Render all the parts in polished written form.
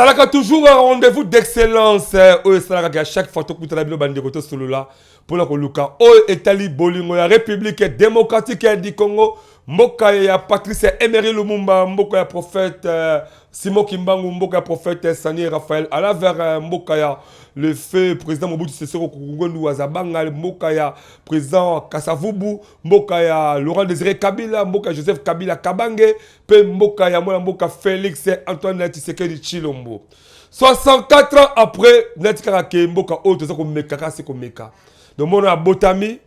ezalaka toujours un rendez-vous d'excellence oyo esalaka à chaque fois tokutana bino bandeko tosolola mpona koluka oyo etali bolingo ya république démocratique du Congo, mboka ya Patrice Emery Lumumba, mboka ya prophète Simon Kimbangu, mboka ya prophète Sani Raphaël ala vers mboka ya le feu président Mobutu Sese Seko Ngundu Wazabanga, mboka ya président Kasavubu, mboka ya Laurent Désiré Kabila, mboka ya Joseph Kabila Kabange, pe mboka ya mwana mboka Félix Antoine Tshisekedi Tshilombo. 64 ans après Netikaka ke mboka oyo toza komeka kasi komeka. Donc mon abotami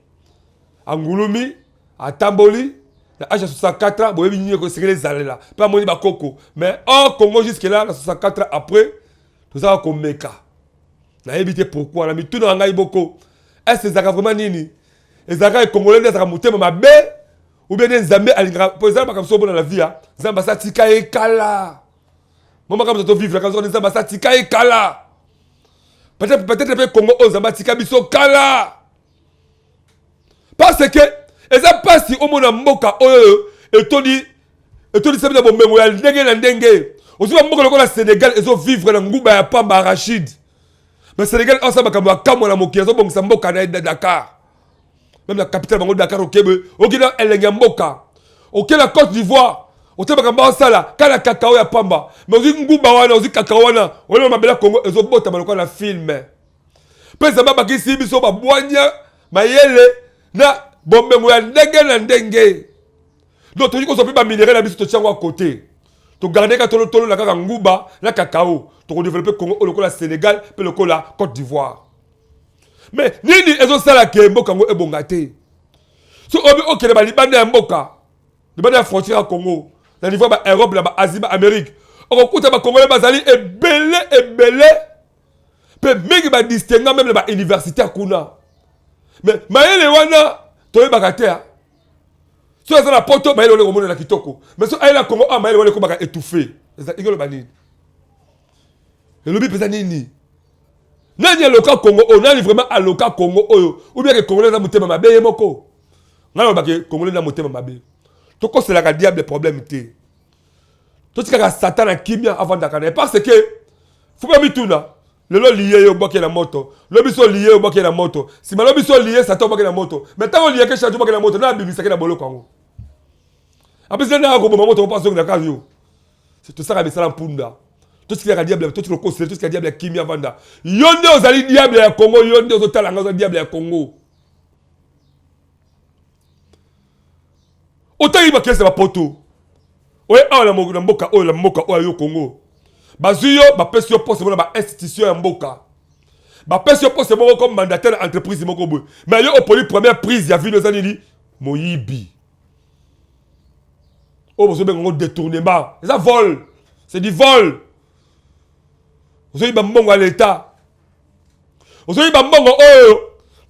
Angulumi Atamboli na âge de 64 ans, boyebi nini ko sekele zalela. Pas moni ba koko, mais au Congo jusque là 64 ans après toza komeka. Na éviter pourquoi na mitu na ngai boko. Est-ce que ça vraiment nini? Les Zaka congolais des motema mabe ou bien des Zambé alinga pour exemple comme ça dans la vie hein. Zamba sa tika e kala. Mama comme ça vivre quand on Zamba sa tika e kala. Peut-être le Congo aux Zamba tika biso kala. Parce que eza pasi au mona mboka oyo etoni sabina bombengo ya ndenge na ndenge. Ozo mboka lokola Sénégal ezo vivre na nguba ya pamba Rachid. Mais Sénégal ensemble comme la Cameroun la moki ezo bongisa mboka na Dakar. Même la capitale bango Dakar au Québec, au Guinée elenga mboka. Au la Côte d'Ivoire, au teba kamba sala, kala cacao ya pamba. Mais ozi nguba wana, ozi cacao wana, wala mabela Congo ezo bota baloko na film. Pesa baba kisi biso ba bwanya mayele na bombengo ya ndenge na ndenge. Donc tu dis qu'on soit plus minéraux la biso to tiango à côté. To garder ka tolo la kaka nguba na cacao. To développer Congo au la Sénégal, pe le la Côte d'Ivoire. Mais nini ezo sala ke mboka ngo ebongate. So obi okele ba libanda ya mboka. Libanda ya frontière à Congo. Na niveau ba Europe, ba Asie, ba Amérique. Okuta ba Congolais bazali ebele. Pe mingi ba distinguer même ba universitaire kuna. Mais mayele wana toye bakate ya. So ça la poto mayele ole komona na kitoko. Mais so ayela Congo mayele ole ko baka étouffé. Ça igolo ba nini. Le lobby pesa nini. Nani aloka Congo o nani vraiment aloka Congo oyo ou bien que Congolais na mutema mabe yemoko ngalo ba ke Congolais na mutema mabe to ko c'est la diable problème té to tika Satan na kimia avant d'akana parce que faut pas mituna le lo lié yo boké la moto le biso lié yo boké la moto si malo biso lié Satan boké la moto mais tant lié que change boké la moto na bibisa ke na bolo Congo après c'est na ko moto pas sur na kayo c'est tout ça ka bisala mpunda. Tout ce qui est diable, tout ce qui est diable, qui vient vendre. Yonde aux alliés diable à Congo, yonde aux hôtels à diable à Congo. Autant il va qu'est-ce que poto. Ouais, ah la mboka, oh la mboka, oh yo Congo. Bazuyo, ba pesio poste bon ba institution en mboka. Ba pesio poste bon comme mandataire entreprise moko boy. Mais yo au poli première prise, ya vu nos années Moyibi. Oh vous avez un détournement. Ça vole. C'est du vol. Vous avez un à l'État. Vous avez un oh,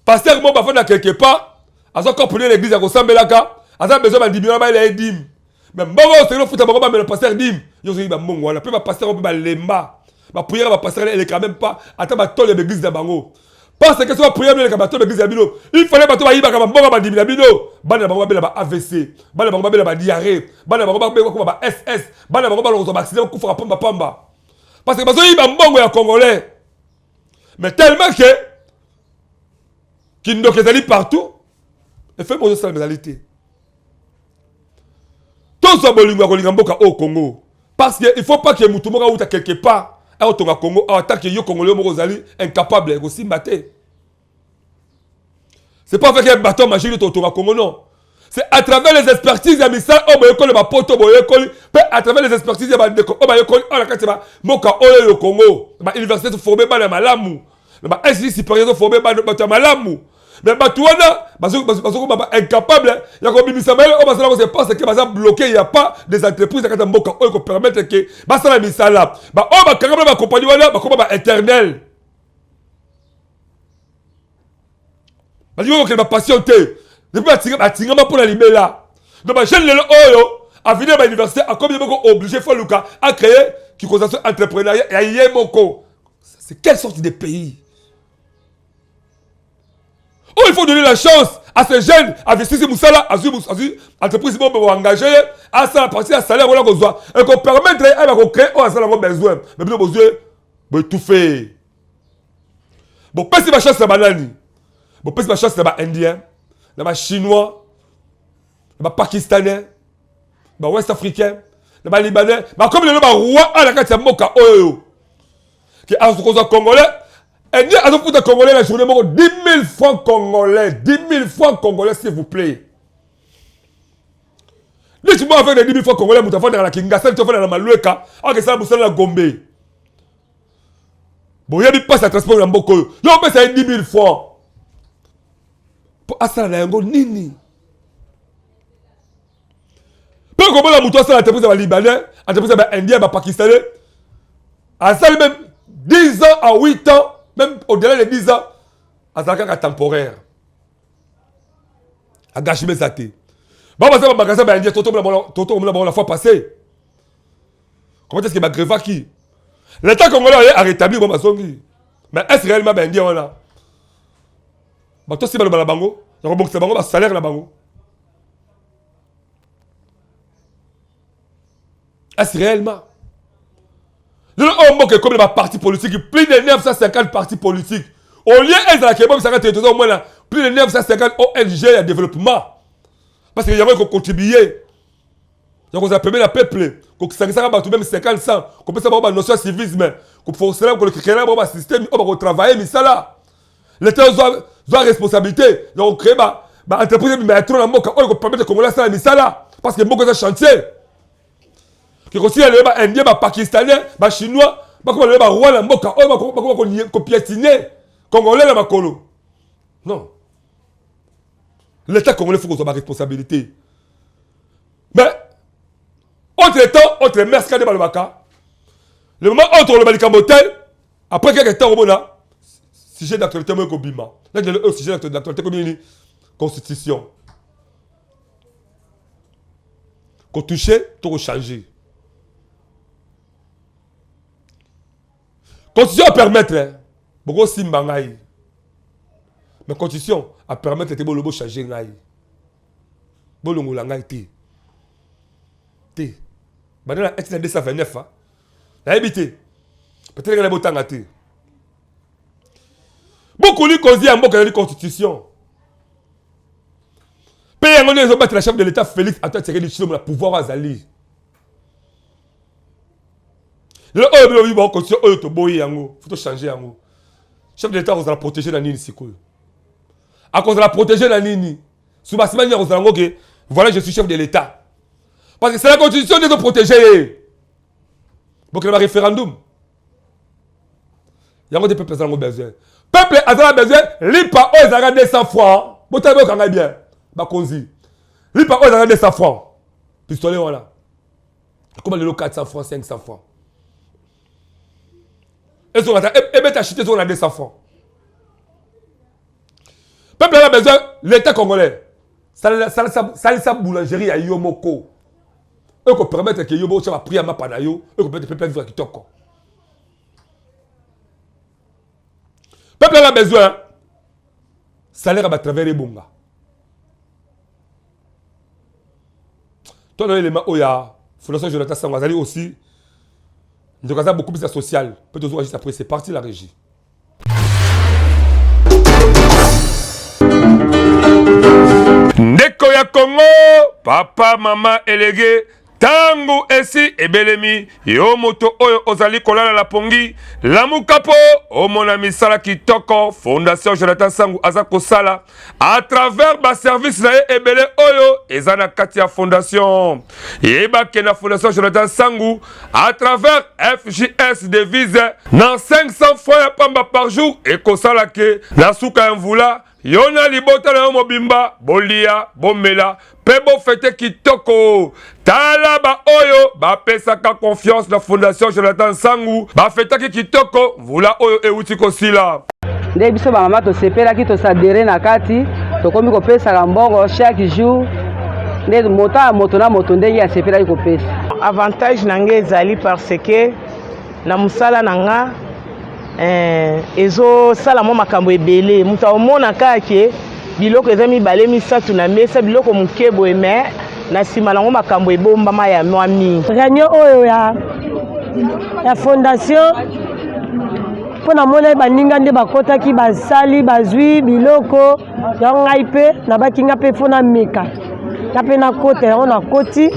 pasteur mo bafana quelque part, azo comprenez l'église à Kosambelaka, azo besoin de diminuer ba les dim. Mais mbongo c'est le futa bango le pasteur dim. Yo avez un mbongo la pe pasteur ba lemba. Ba prière ba pasteur elle est quand même pas attends ba tole l'église de bango. Parce que soit prière le ba tole l'église de bino, il fallait ba to ba yiba ka mbongo ba diminuer bino. Bana bango ba AVC, bana bango ba diarrhée, bana bango ba SS, bana bango ba lo accident ku fera pamba pamba. Parce que bazo yiba mbongo ya Congolais. Mais tellement que qui nous est partout et fait pour ça la réalité. Tout ça bolingo ko lingamboka au Congo parce que il faut pas que mutumoka uta quelque part à Otonga Congo à attaquer yo Congolais moko zali incapable aussi mater. C'est pas avec un bâton magique de Otonga Congo non. C'est à travers les expertises ya misal o boyekoli ba poto boyekoli pe à travers les expertises ya ba ndeko o boyekoli o la kati ba moka oyo yo Congo ba université formé ba na malamu ba institut supérieur formé ba na malamu mais ba tuana bazo ba incapable ya ko bimisa ba o ba sala ko c'est parce que ba bloqué il y a pas des entreprises ya kata mboka oyo ko permettre que ba sala misala ba o ba kangaba ba compagnie wana ba ko ba éternel ba diyo ko ba patienté. Depuis atinga pour la limela. Donc ma jeune lelo oyo a venir à l'université a comme obligé faut Luka à créer qui constitue entrepreneuriat et yemoko. C'est quelle sorte de pays? Oh, il faut donner la chance à ces jeunes, investir ces moussala, à entreprise qui vont engager, à ça, à partir du salaire, et qu'on permette de créer, oh, ça, on a besoin. Mais bien, besoin, bon, tout fait. Bon, pas si ma chance, c'est banani. Bon, pas si ma chance, c'est indien, c'est chinois, c'est pakistanais, c'est ouest africain, c'est libanais, mais comme le roi, à la carte, c'est moka, oh, qui a ce congolais. Et dit à ce Congolais la journée, 10 000 francs congolais, 10 000 francs congolais, s'il vous plaît. Dites-moi avec les 10 000 francs congolais, vous avez dans la Kingasal, vous avez dans la Maloueka, alors que ça vous la Gombe. Bon, il y a pas ça transport dans Mboko. Yo, on peut ça 10 000 francs. Pour ça, la Yango, nini. Peu comme la mouton, ça, l'entreprise libanais, l'entreprise indien, pakistanais, à ça, même 10 ans à 8 ans, même au-delà de 10 ans, à ça, temporaire. À gâcher mes athées. Bah, ça va magasin, bah, indien, toto, la fois passée. Comment est-ce que ma grève qui? L'État congolais a rétabli mon masongi. Mais est-ce réellement bah, indien, on a? Bah, toi, si, bah, le bango, il y a un bango, salaire, la bango. Est-ce réellement? Le comme les partis politiques, plus de 950 partis politiques. Au lieu de au moins plus de 950 ONG de développement. Parce qu'il y a qui contribuer. Il y a permis le peuple, qui s'en même 50 100, qu'on peut savoir la notion de civisme, qu'on peut faire un système, on va travailler, mais ça là. L'État a responsabilité. Donc, créer une entreprise, mais trop dans le monde, on peut permettre de Congolais ça, mais ça là. Parce que beaucoup de chantier. Qui considère les Indiens, les Pakistanais, les Chinois, les Rwandais, les piétiner, Congolais, les Makolo. Non. L'État congolais, il faut qu'on soit ma responsabilité. Mais, entre temps, entre les mercenaires de Balbaka, le moment entre le Balikamotel, après quelques temps, on a sujet d'actualité, moi, comme Bima. Là, il y a le sujet d'actualité, comme une constitution. Qu'on touche, tout changer. Constitution à permettre, beaucoup simba ngai. Mais constitution à permettre que le beau changer ngai. Bolongo la ngai té. Té. Bandana est 229 hein. La habité. Peut-être que la botanga té. Beaucoup lui cause en beaucoup de constitution. Pays en les battre la chef de l'État Félix Antoine Tshisekedi Tshilombo la pouvoir azali. Le faut changer yango. Chef de l'État vous la protéger la nini sikoyo. À cause de la protéger la nini. Sous ma semaine vous allez que voilà je suis chef de l'État. Parce que c'est la constitution de nous protéger. Donc il y a un référendum. Il y a des peuples qui ont besoin. Peuple a besoin, lipa aux arabes 200 francs. Vous savez qu'on a bien. Bakonzi. Lipa aux arabes 200 francs. Pistolet voilà. Comment le 400 francs, 500 francs. Et bien, tu as acheté sur la 200 francs. Peuple a besoin, l'État congolais. Ça sa boulangerie à Yomoko. Eux qui permettent que Yomoko soit pris à ma panayo. Eux qui permettent que le peuple vivre à Kitoko. Peuple a besoin, salaire à travers les bongas. Toi, l'élément où il y a Fondation Jonathan Sangwazali aussi. Donc, ça a beaucoup plus de social. Peut-être juste après, c'est parti la régie. Ndeko ya Congo, papa, maman, élégué. Tango esi ebelemi yo moto oyo ozali kolala la pongi lamukapo omona misala kitoko Fondation Jonathan Sangu azako sala à travers ba service na ebele oyo ezana kati ya fondation yeba ke na Fondation Jonathan Sangu à travers FJS devise na 500 francs ya pamba par jour et kosala ke na suka mvula yona libota na mobimba bolia bomela pebo fete kitoko tala ba oyo ba pesaka confiance na Fondation Jonathan Sangu ba fete kitoko vula oyo euti kosila nde biso ba mama to sepela ki to sadere na kati to komi ko pesa mbongo chaque jour nde moto na moto ndenge ya sepela ki ko pesa avantage nange ezali parce que na musala nanga ezo sala mo makambo ebele muta omona kake biloko eza mibale misato na mesa biloko moke boye me na nsima nango makambo ebombama ya mwami. Réunion oyo ya fondation mpona mona baninga nde bakotaki basali bazwi biloko yango ngai mpe nabakinga mpe fona meka na mpe nakota yango nakoti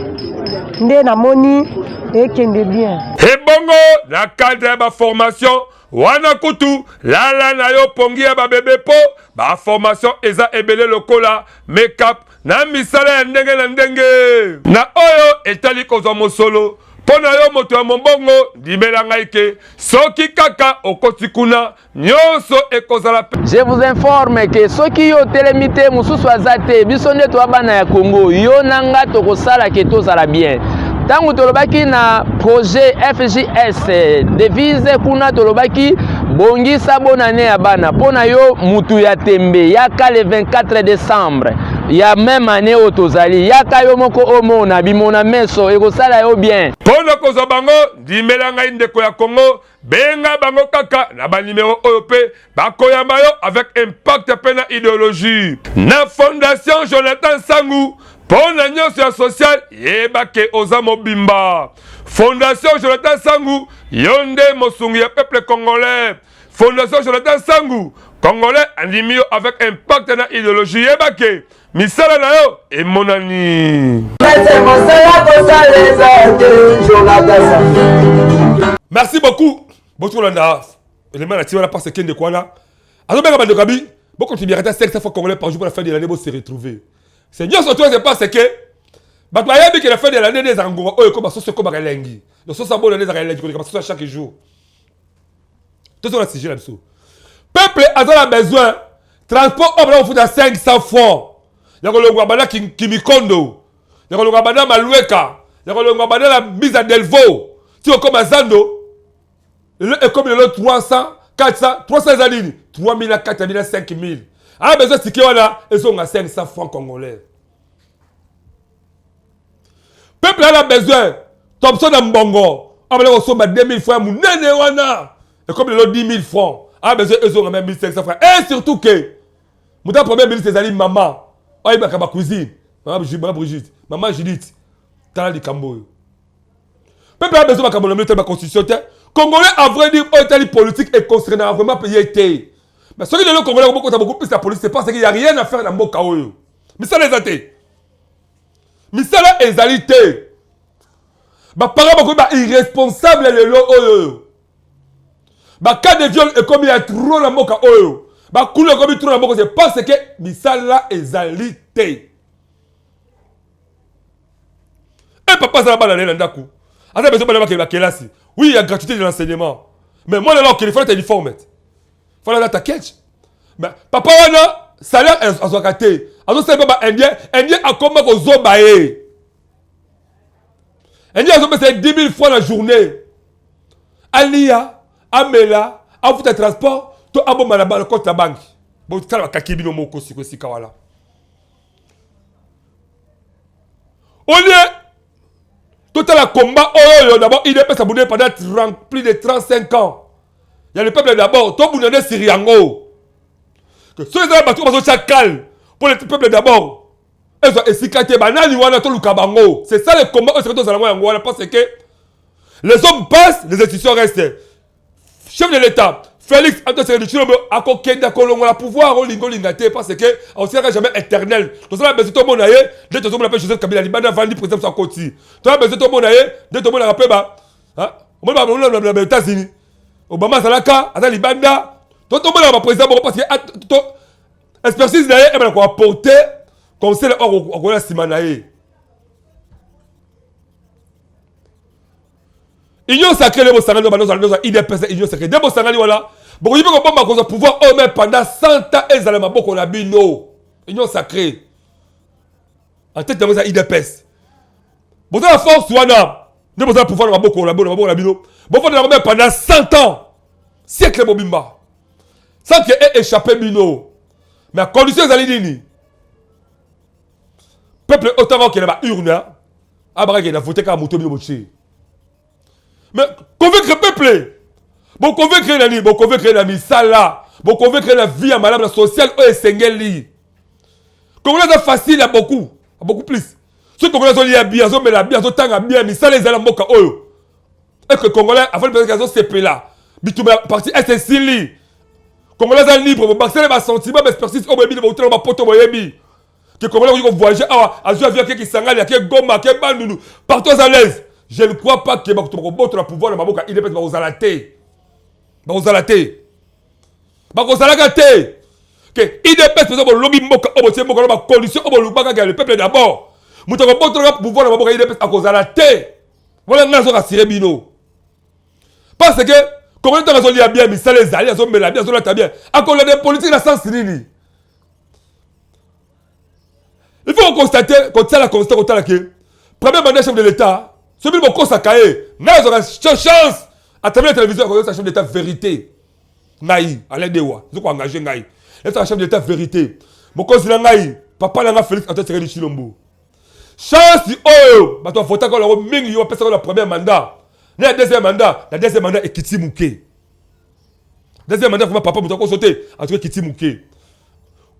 nde namoni ekende bien. Ebongo na cadre ya formation wana kutu lala na yo pongi ya babebe po ba formation eza ebele lokola make-up na misala ya ndenge na ndenge na oyo etali kozwa mosolo pona yo moto ya mombongo ndimela ngai ke soki kaka okoti kuna nyonso ekozala. Je vous informe que soki yo telemi te mosusu aza te biso nde toya bana ya Congo yo na nga tokosala ke tozala bien. Tango tolobaki na projet FJS devise kuna tolobaki bongisa bonane ya bana pona yo mutu ya tembe yaka le 24 décembre ya même année otozali yaka yo moko omona bimona meso ekosala yo bien. Pona kozwa bango ndimela ngai ndeko ya Congo benga bango kaka na ba numéro oyo pe bakoyamba yo avec impact pe na idéologie na fondation Jonathan Sangu. Pona nyonso ya social yebake oza mobimba. Fondation Jonathan Sangu yonde mosungi ya peuple congolais. Fondation Jonathan Sangu congolais andimio avec impact na idéologie yebake misala na yo emonani. Merci beaucoup. Bonjour Landa. Le man a tiré la passe kende kwana. Alors ben bande kabi, beaucoup de bien 500 fois congolais par jour pour la fin de l'année pour se retrouver. Seigneur surtout c'est pas c'est que bataya bi que la fin de l'année des angora oyo ko baso ko bakalengi. Le so sabo les akalengi ko baso chaque jour. Tout ça c'est là-dessous. Peuple a besoin transport on fout à 500 francs. Yako longwa bana kimikondo. Yako longwa bana malueka. Yako longwa bana la mise à Delvaux. Tu es comme Zando. Et comme le 300, 400, 300 années, 3000 à 4000 à 5000. Ah, mais ça, c'est qu'il y a, ils sont à 500 francs congolais. Peuple a besoin, Thompson à Mbongo, ah, mais là, on somme à 2000 francs, mon nene, wana. Et comme le 10 000 francs, ah, mais ils ont à même 1500 francs. Et surtout que, mon premier ministre, c'est maman. Ah, il y a ma cuisine, maman Brigitte, maman Judith, Tala di Kambo. Peuple a besoin de la constitution. Congolais, à vrai dire, ont politique et constraint vraiment payé. Mais ce qui est le Congolais, beaucoup plus la police, c'est parce qu'il n'y a rien à faire dans le Kaoyo. Mais ça les a été. Mais ça les a été. Les parents sont irresponsables les lots. Les cas de viol est comme il y a trop dans le Kaoyo. Les couleurs comme il y a trop dans le Kaoyo, c'est parce que Misala est alité. Et papa, ça va dans l'Andakou. Oui, il y a gratuité de l'enseignement. Mais moi, là, il faut être uniforme. Il faut aller à ta quête. Mais papa, on a salaire à son côté. Alors, c'est pas indien. Indien a comment qu'on zobaye. Indien a 10 000 francs la journée. Alia, Amela, à vous de transport, tu as bon malaba le compte la banque. Bon, tu as la kakibi no moko si kawala. On est. Tout le combat, d'abord, il est passé pendant plus de 35 ans. Il y a le peuple d'abord, tout le monde est syriango. Que ceux qui ont battu pour chacal, pour le peuple d'abord, ils sont esclatés, c'est ça le combat, parce que les hommes passent, les institutions restent. Chef de l'État, Félix Antoine Tshisekedi a kokenda kolongo la pouvoir au lingo lingate parce que on sera jamais éternel. Donc ça besoin tout le monde aille, dès tout le monde appelle Joseph Kabila Libanda vandi président sa côté. Tu as besoin tout le monde aille, dès tout le monde rappelle bah hein, on va les États-Unis. Obama Salaka, Ata Libanda, tout le monde va président parce que expertise d'ailleurs elle va apporter conseil au la Simanae. Union sacrée les Bosangani dans IDPS union sacrée. Des Bosangani voilà. Bon, il faut qu'on pouvoir eux-mêmes pendant 100 ans et ça les m'a beaucoup la bino. Union sacrée. En tête de ça IDPS. Bon ça la force wana. Des Bosangani pouvoir la beaucoup la bino. Bon faut la pendant 100 ans. Siècle bobimba. Sans que ait échappé bino. Mais à condition les alidini. Peuple autant qu'il y a urne. Abra qui a voté comme moto bino moché. Mais convaincre le peuple. Bon convaincre l'ami, bon convaincre l'ami, ça là. Bon convaincre la vie à madame la sociale, eux et sengeli. Congolais c'est facile, il y a beaucoup plus. Ceux Congolais sont liés bien, sont bien, sont tant bien, mais ça les a mboka oyo. Et que Congolais, avant de faire quelque chose, c'est là. Bitumba parti est Sili. Congolais sont libres, mais c'est les sentiments, mais persiste au baby de votre ma poto boyebi. Que Congolais vont voyager à jouer avion qui s'engage, qui Goma, qui Bandunu, partout à l'aise. Je ne crois pas que votre pouvoir de Maboka, il est peut-être aux alatés. Aux alatés. Aux alatés. Que il est peut-être pour le lobby Moka, au bout de la condition, au bout de le peuple d'abord. Vous avez votre pouvoir de Maboka, il est peut-être à cause de la thé. Voilà un raison à tirer bino. Parce que, comme on est lié bien, mais ça les alliés, ils ont bien, ils ont bien. À cause des politiques, la sens nini. Il faut constater, quand ça la constate, que, premier mandat chef de l'État, celui qui m'a consacré, n'a pas chance à travers la télévision, quand c'est chef d'État vérité. Naï, Alain Dewa, ils ont engagé Naï. C'est un chef d'État vérité. Mon conseiller Naï, papa n'a pas Félix Antoine Tshisekedi Tshilombo. Chance du oh, bah toi faut encore le mingi, on passe le premier mandat. Le deuxième mandat est Kiti Mouké. Deuxième mandat, faut papa pour sauter entre Kiti Mouké.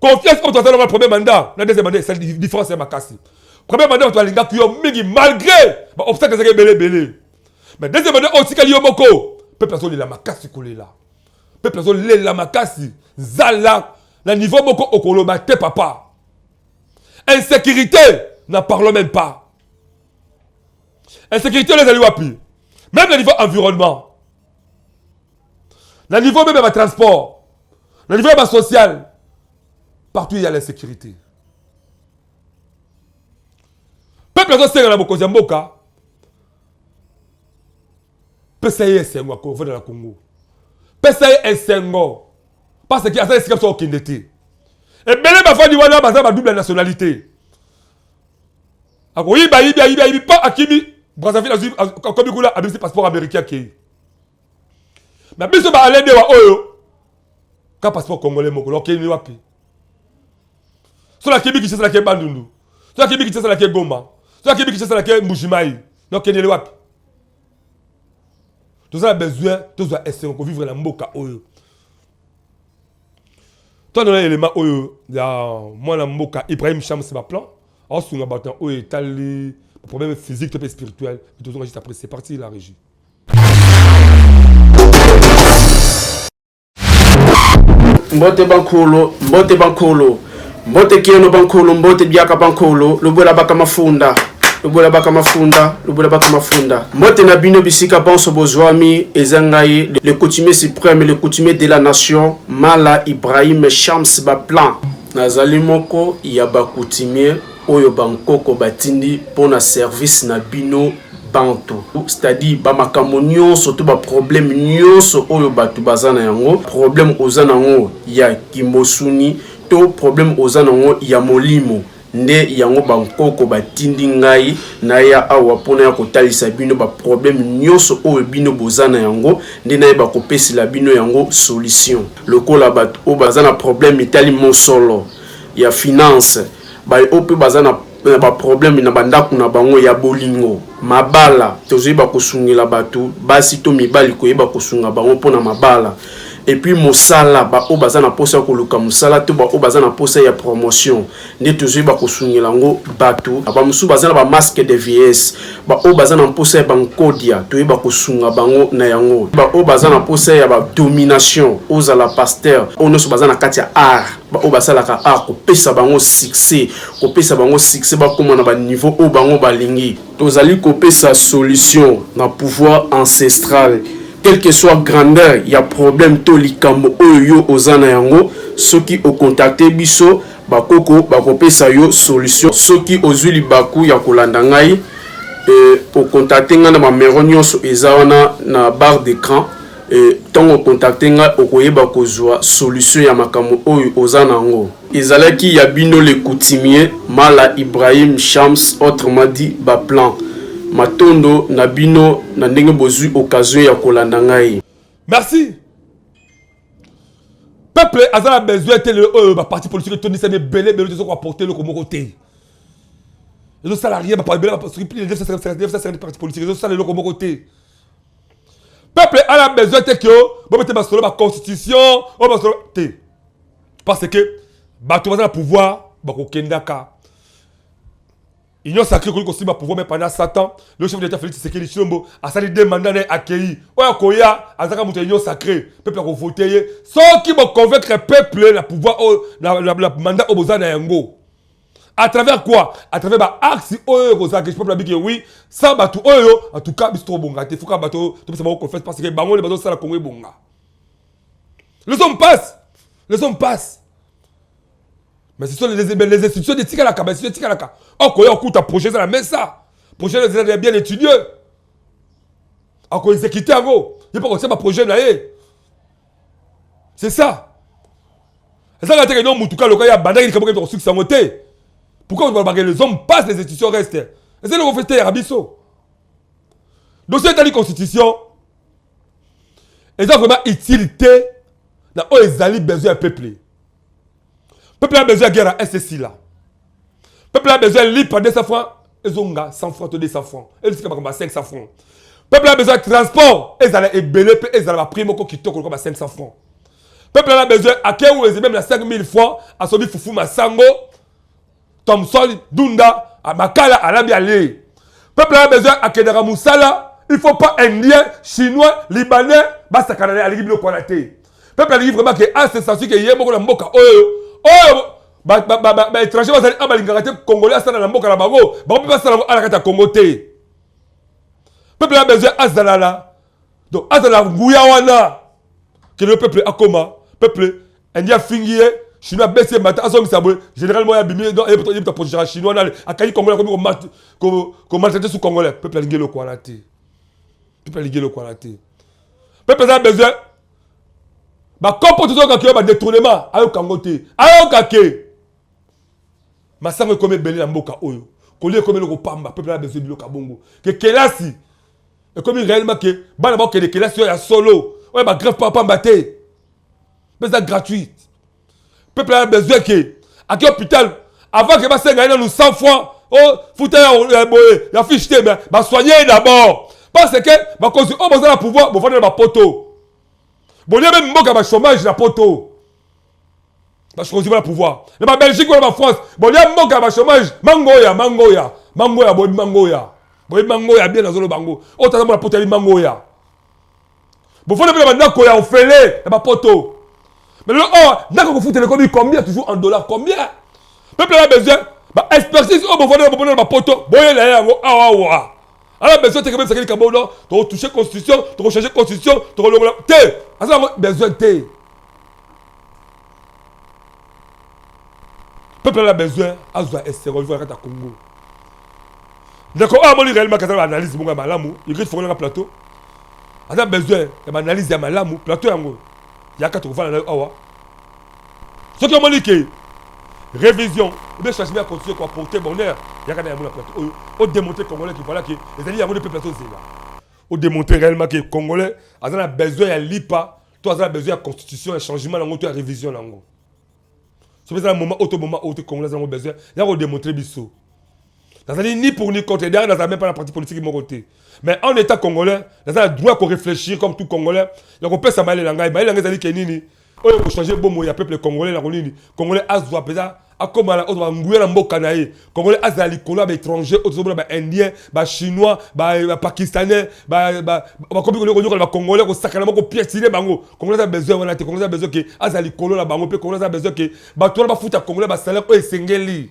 Confiance comme tu as le premier mandat, le deuxième mandat, c'est la différence c'est ma casse. Premier mandat, tu as l'inga qui ont mingi malgré obstacle que c'est belé. Mais deuxième mandat aussi qu'il y a beaucoup. Peuple personne la makasi collé là. Peuple personne la makasi zala, le niveau beaucoup au koloba te papa. Insécurité, n'en parlons même pas. Insécurité les alliés wapi. Même le niveau environnement, le niveau même de transport, le niveau même social, partout il y a l'insécurité. Peuple de Seigneur Nabokozi Mboka, PCI Sengo, Congo de la Congo. PCI Sengo, parce qu'il y a des gens qui sont au Kindeti. Et Belé Bafani Wana Bazama double nationalité. Oui, il pas Akimi. Brazzaville, comme il a un passeport américain qui. Mais si on va aller de Oyo, quand passeport congolais, mon coloc, il n'y a pas. Sur la Kébi qui c'est la Kébi Bandundu. Sur la Kébi qui c'est la Kébi Goma. Sur la Kébi qui c'est la Kébi Mbujimaï. Donc, il n'y a pas. Tout ça a besoin, tout ça est pour vivre la Mboka Oyo. Toi, dans l'élément Oyo, moi, la Mboka, Ibrahim Cham, c'est ma plan. En ce moment, Oyo est allé. Problème physique, et spirituel. Et tout ça, juste après, c'est parti la régie. Mbote bankolo, mbote kieno bankolo, mbote biaka bankolo, lubola baka mafunda. Mbote na bino bisika banso bozwami ezangaye le coutumier suprême, le coutumier de la nation, Mala Ibrahim Shams Baplan. Nazali moko ya ba coutumier oyo bankoko batindi pona service na bino bantu, c'est-à-dire ba makambo nyonso to ba problème nyonso oyo batu bazana yango, problème ozana yango ya kimosuni to problème ozana yango ya molimo, nde yango bankoko batindi ngai na ya awa pona ya kotalisa bino ba problème nyonso oyo bino bozana yango, nde na ba kopesi la bino yango solution. Lokola batu o bazana problème itali mosolo ya finance, ba ope bazana ba problème na bandako na bango ya bolingo mabala tozoyeba kosungela batu basi to mibali koyeba kosunga bango pona mabala. Et puis mosala ba o bazana posa koluka mosala to ba o bazana posa ya promotion nde tozoyeba kosungela ngo batu ba musu bazana ba masque de vieillesse ba o bazana posa ya bankodia toyeba kosunga bango na yango ba o bazana posa ya ba domination ozala pasteur ono so bazana kati ya art ba o basala ka art ko pesa bango succès ba koma na ba niveau o bango balingi tozali ko pesa solution na pouvoir ancestral. Quelle que soit grandeur, il y a problème to likambo oyo ozana yango, soki o contacter biso bakoko bakopesa yo solution. Soki ozuli baku ya kolanda ngai o contacter nga na ba numéro nyonso eza wana na barre d'écran tant o contacter nga okoyeba kozwa solution ya makambo oyo ozana yango. Ezalaki ya bino le coutumier Mala Ibrahim Shams, autrement dit Baplan. Matondo nabino na ndenge bozui occasion ya kolanda ngai. Merci. Peuple a besoin de ba parti politique Tony Sene belé de ce qu'on apporter le comme côté. Les salariés ba parler ba supplier les parti politique les salariés le comme côté. Peuple a besoin de que ba mettre ba solo ba constitution, ba solo té. Parce que ba tout va pouvoir bakokendaka Union sacrée qu'on aussi pouvoir mais pendant 7 ans le chef d'État Félix Tshisekedi Tshilombo a sali deux mandats accueilli oya koya azaka muto Union sacrée peuple ko voter ceux qui vont convaincre le peuple la pouvoir la mandat obozana yango à travers quoi à travers ba axe oyo kozaka je peux pas dire que oui ça batu oyo en tout cas bistro bonga te fuka bato to ça va confesse parce que bango les bato ça la Congo bonga les hommes passent mais ce sont les institutions de Tikalaka. Mais c'est Tikalaka. Oh, quand on a un projet, ça la met ça. Projet, c'est bien étudié. Encore exécuté en gros. Il n'y a pas comme ça, projet là. C'est ça. C'est ça que nous, en tout cas, le cas, il y a bandé qui est comme ça. Pourquoi on doit parler les hommes passent, les institutions restent. Et c'est le refléter à Bisso. Donc, c'est la constitution. Ils ont vraiment utilité dans les alliés besoin de peuple. Peuple a besoin de guerre à SSI là. Peuple a besoin de libre 200 francs. Ils ont 100 francs, 200 francs. Ils ont 500 francs. Peuple a besoin de transport. Ils ont ébélé, ils ont pris mon qui toque comme 500 francs. Peuple a besoin à quel ou ils même 5000 francs à son Foufou Massango, Thomson, Dunda, à Makala, à Labialé. Peuple a besoin à Kedara Moussala. Il ne faut pas Indien, Chinois, Libanais, Basta Canadien, à l'équipe de Konaté. Peuple a dit vraiment que c'est censé qu'il y ait beaucoup de Mboka. Étranger va aller à Balingaraté Congolais à Sana Mboka Labango. On peut pas ça à la carte Congo T. Peuple a besoin Azalala. Donc Azala Gouyawana. Que le peuple a comment? Peuple Indien Fingié, Chinois baissé matin, Azong Saboué, généralement il y a bimé dans les projet chinois à Kali Congolais comme maltraité sous Congolais. Peuple a ligué le Kouanaté. Peuple a ligué le Kouanaté. Peuple a besoin. Comportement quand il y a un détournement, ayo kangote, ayo kake. Masango comme belé na mboka oyo. Kolie comme le pamba, peuple a besoin de loka bongo. Que kelasi. Et comme réellement que ba na que les kelasi ya solo. Ouais ba grave pas mbaté. Mais c'est gratuit. Peuple a besoin que à quel hôpital avant que ba senga nous 100 francs. Oh, fouta ya fiche té mais ba soigner d'abord. Parce que ba cause oh besoin de pouvoir, bon vendre ba poto. Bon, il y a même un chômage la poto. Parce qu'on va pouvoir. La Belgique ou la France. Bon, il y a un chômage. Mangoya. Bon, mangoya bien dans le bango. Oh, t'as la poto, mangoya. Bon, il faut que la koya on fait la poto. Mais là, oh, d'accord, vous foutez le combien, combien toujours en dollars, combien? Peuple a besoin. Bah, expertise, oh, bon, voilà, la poto. Bon, il y a alors, besoin de faire quelque chose, tu vas toucher la constitution, tu vas changer la constitution, tu vas le thé. Alors, besoin de thé. Le peuple a besoin, il doit essayer de voir le Congo. D'accord, ah, moi, réellement, quand on analyse mon malamu, il faut faire un plateau. On a besoin d'analyse de malamu, plateau, il y a 4 fois dans l'awa. Ce qui m'a dit que révision, il faut chercher à continuer à porter bonheur. Il y a un plateau. On démontrer aux Congolais qui voilà que les alliés ont des plateaux. On démontrer réellement que les Congolais ont besoin de l'IPA, toi ont besoin de constitution, de changement, de révision. C'est pour ça que moment où les Congolais ont besoin, il y a démontrer biso. Ni pour ni contre, derrière, dans même pas la partie politique de mon côté. Mais en état congolais, il y a le droit de réfléchir comme tout Congolais. On peut s'amaler la langue. Il y a des gens qui ont changé bon mot, il y a peuple congolais, les Congolais ont besoin comme la Congolais ont l'école, les étrangers, les Indiens, les Chinois, les Pakistanais, les Congolais, les sacrément piétiner les Congolais ont besoin de Congolais ont besoin que l'école là bango pe Congolais ont besoin que tout le foot Congolais salaire est sengeli.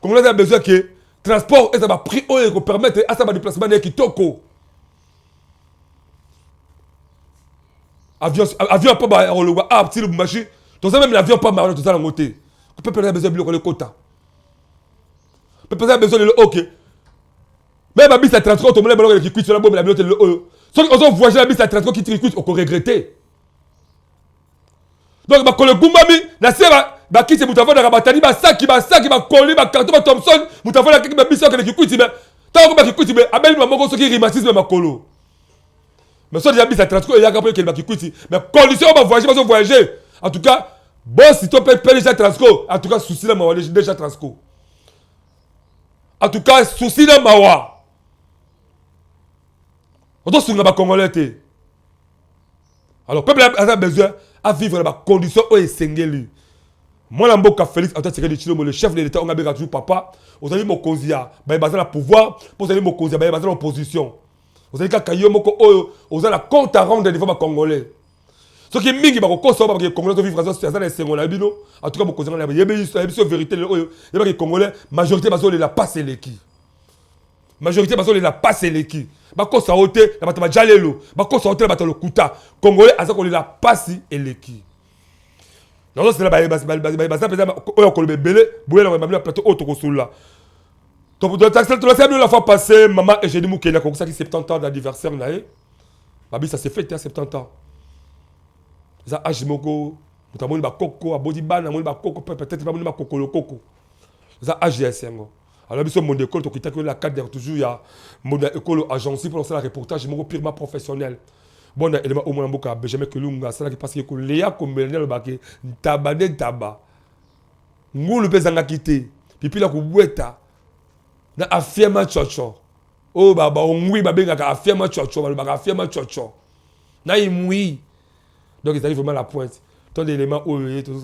Congolais ont besoin que transport et ça va prix pour permettre à ça déplacement de kitoko. Avion pas ba roloba ah petit machine. Donc ça même l'avion pas marre tout ça dans côté. Le peuple a besoin de le quota. Le peuple a besoin de le OK. Même la bise à transport, on me l'a qui cuit sur la bombe, la bilote le O. Ceux qui ont voyagé la bise à transport qui cuit, on peut regretter. Donc, quand le Gumbami, la sève, qui c'est Moutafon, la Rabatani, ça qui va coller, carton, Thompson, Moutafon, la qui m'a mis sur le qui cuit, mais tant que qui cuit, mais Abel m'a montré ce qui rimatise, mais ma colo. Mais soit déjà bise à transport, il y a qu'après qu'il va qui cuit, mais condition, on va voyager, on va voyager. En tout cas, bon, si tu peux payer déjà Transco, en tout cas, souci là, ma déjà Transco. En tout cas, souci là, ma on doit se faire Congolais. Alors, le peuple a besoin de vivre dans les conditions où il est singeli. Moi, la mboka Félix Antoine Tshisekedi Tshilombo, le chef de l'État, on a bien toujours papa. Vous allez m'opposer, bah basé le pouvoir, pour aller m'opposer, bah basé l'opposition. Vous allez quand moko vous allez la compte à rendre des fois congolais. Ce qui est mingi ba ko so ba que congolais vivre dans ce dans sengo la bino. En tout cas beaucoup na yebe vérité le congolais majorité baso la passer l'équipe. Majorité baso la passer l'équipe. Ba ko sa hote la ba jalelo, ba ko sa hote la ba le kuta. Congolais asa ko la passer l'équipe. Non, c'est là, la fois passée, maman Eugénie Moukena, comme ça, qui 70 ans d'anniversaire, ça s'est fait, 70 ans. Ça, Ajimoko, notamment, il coco, à Bodiban, peut-être pas mon coco, le coco. Ça, AGS, alors, sur mon école, tu as la cadre, toujours, il y a mon école agence pour lancer le reportage, mon purement professionnel. Bon, il y a au moins un Benjamin Kelunga, c'est là qui passe que Léa comme le baquet, tabade taba. Nous le pèse en quitté. Puis là, Koueta, na affirma chocho. Oh, baba, on oui, babé, affirma chocho, baba, affirma chocho. Na oui. Donc, ils arrivent vraiment à la pointe. Tant d'éléments, oh,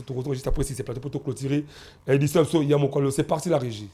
tout juste après, si c'est plateau pour te clôturer. Édition, il y a mon col, c'est parti la régie.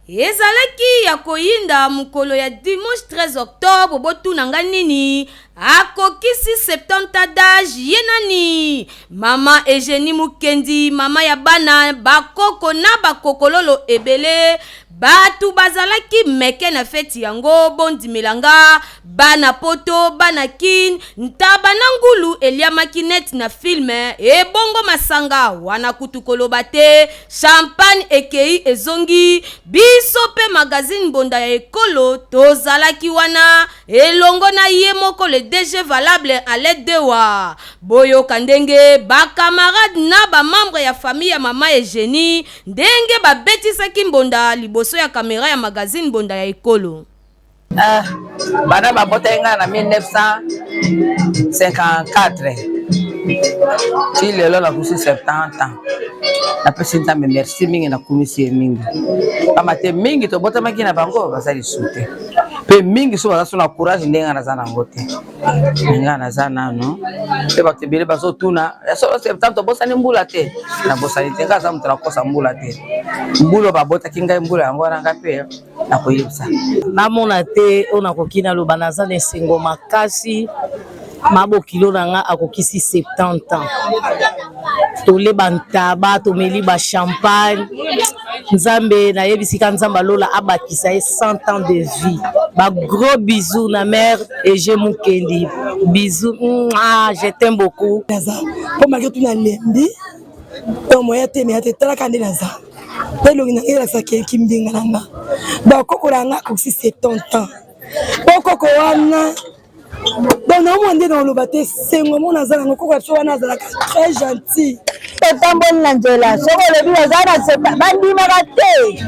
ezalaki ya koyinda mukolo ya dimanche 13 octobre botunanga nini akokisi 70 d'âge ye nani mama Eugénie Mukendi mama ya bana bakoko na bakokololo ebele batu bazalaki meke na feti yango bondimelanga bana poto bana kin ntaba na ngulu eliamaki net na filme ebongo masanga wana kutukoloba te champagne ekei ezongi biso pe magazine bonda ya ekolo tozalaki wana elongo na ye moko le DG valable à l'aide de wa boyo kandenge ba camarade na ba membre ya famille ya mama Eugénie ndenge ba betisaki mbonda liboso ya caméra ya magazine bonda ya ekolo. Bana babota yenga na 1954 ti lelo na kusi 70 ans napesi nzambe merci mingi na kumisi mingi pamate mingi tobotamaki na bango basali sute pe mingi so bazaso na courage ndenga naza nango te ndenga naza nano pe bato ebele bazotuna so 70 tobosani mbula te nabosani te nga aza moto nakosa mbula te mbulo babotaki ngai mbula yango wana nga mpe nakoyebisa namona te oyo nakoki naloba naza na esengo makasi mabokilo na nga akokisi 70 ans toleba ntaba tomeli ba champagne nzambe nayebisika nzambe alola abakisa ye 100 ans de vie ba gros bisous na mère Eugénie Mukendi bisous je t'aime beaucoup po malgré tout na lembi to moya te me ate tala kande naza pelo ina ira sa ki mbinga nanga ba kokola nga akokisi 70 ans pokoko wana donc naomwande na oloba te sengo mona aza nango koko so wana azalaka très gentil etamboli na nzela soko olobi baza na bandimaka te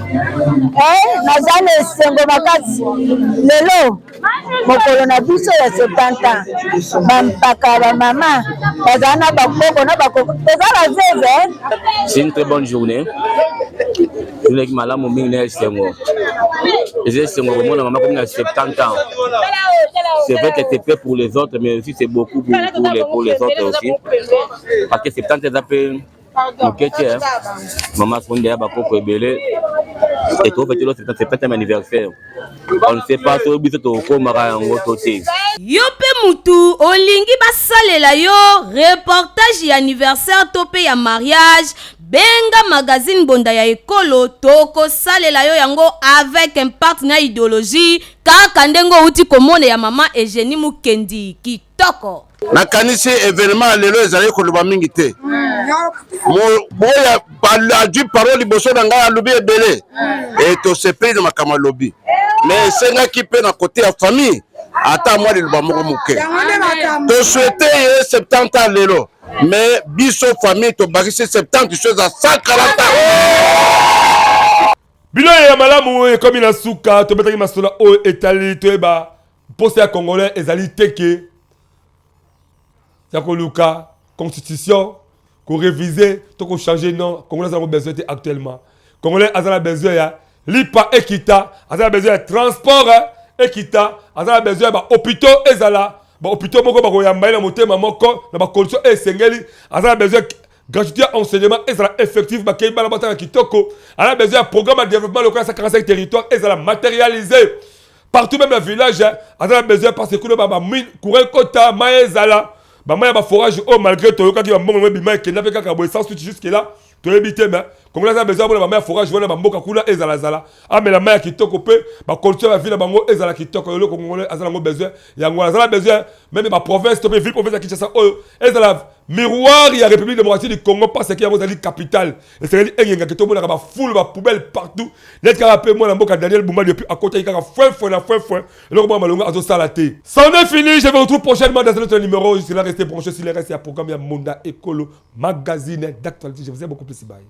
naza na esengo makasi lelo mokolo na biso ya 70 ans bampaka bamama bazala na bakoko na bakoko eza na zeze. C'est une très bonne journée. Journée qui m'a là mon ming esengo. J'ai esengo pour moi maman comme 70 ans. C'est vrai que c'est fait pour les autres, mais aussi c'est beaucoup pour les autres aussi. Parce que 70 ans appellent maman Fondia Bakoko Ebele et tout fait c'est pas un anniversaire. On ne sait pas si au biso to ko mara yango toté. Yo pe mutu olingi basalela yo reportage ya anniversaire tope ya mariage benga magazine bonda ya ekolo toko salela yo yango avec un partenaire idéologie kaka ndengo uti komone ya mama Eugénie Mukendi kitoko nakanisi événement lelo ezali koloba mingi te boya baladi parole liboso na ngai alobi ebele et tosepeli na makambo alobi mais esengaki mpe na kote ya famille ata mwa liloba moko moke tosouhaite ye 70 ans lelo mais biso famille tobakisi 70 choses à 140 ans. Bilo ya malamu comme na suka tobetaki masola o etali toeba poste ya congolais ezali teke ya koluka constitution ko réviser to ko changer non congolais a besoin actuellement congolais a besoin ya lipa ekita a besoin ya transport ekita a besoin ba hôpitaux ezala ba hôpital moko ba koyamba na motema moko na ba condition esengeli azala besoin gratuité enseignement ezala effectif ba kei bana bataka kitoko ala besoin programme de développement local à 45 territoires ezala matérialisé partout même le village azala besoin parce que ba mine courant kota maezala ba maya ba forage oh malgré toyoka ki ba mbongo bima ke na pe kaka boy sans tout jusque là to ebité mais comme là ça besoin ba maya forage wana ba mboka kuna ezala zala amela maya kitoko pe ba culture ba ville bango ezala kitoko yolo congolais azala ngo besoin yango azala besoin même ba province to pe ville province ya Kinshasa oh ezala miroir ya République démocratique du Congo parce que yango zali capitale et c'est engenga ke to bona ba foule ba poubelle partout net ka pe moi na mboka Daniel Bumba depuis à côté kaka foin le ko malonga azo sala te c'en est fini je vous retrouve prochainement dans un autre numéro je serai resté branché sur les restes à programme ya Monda Ekolo magazine d'actualité je vous aime beaucoup plus bye.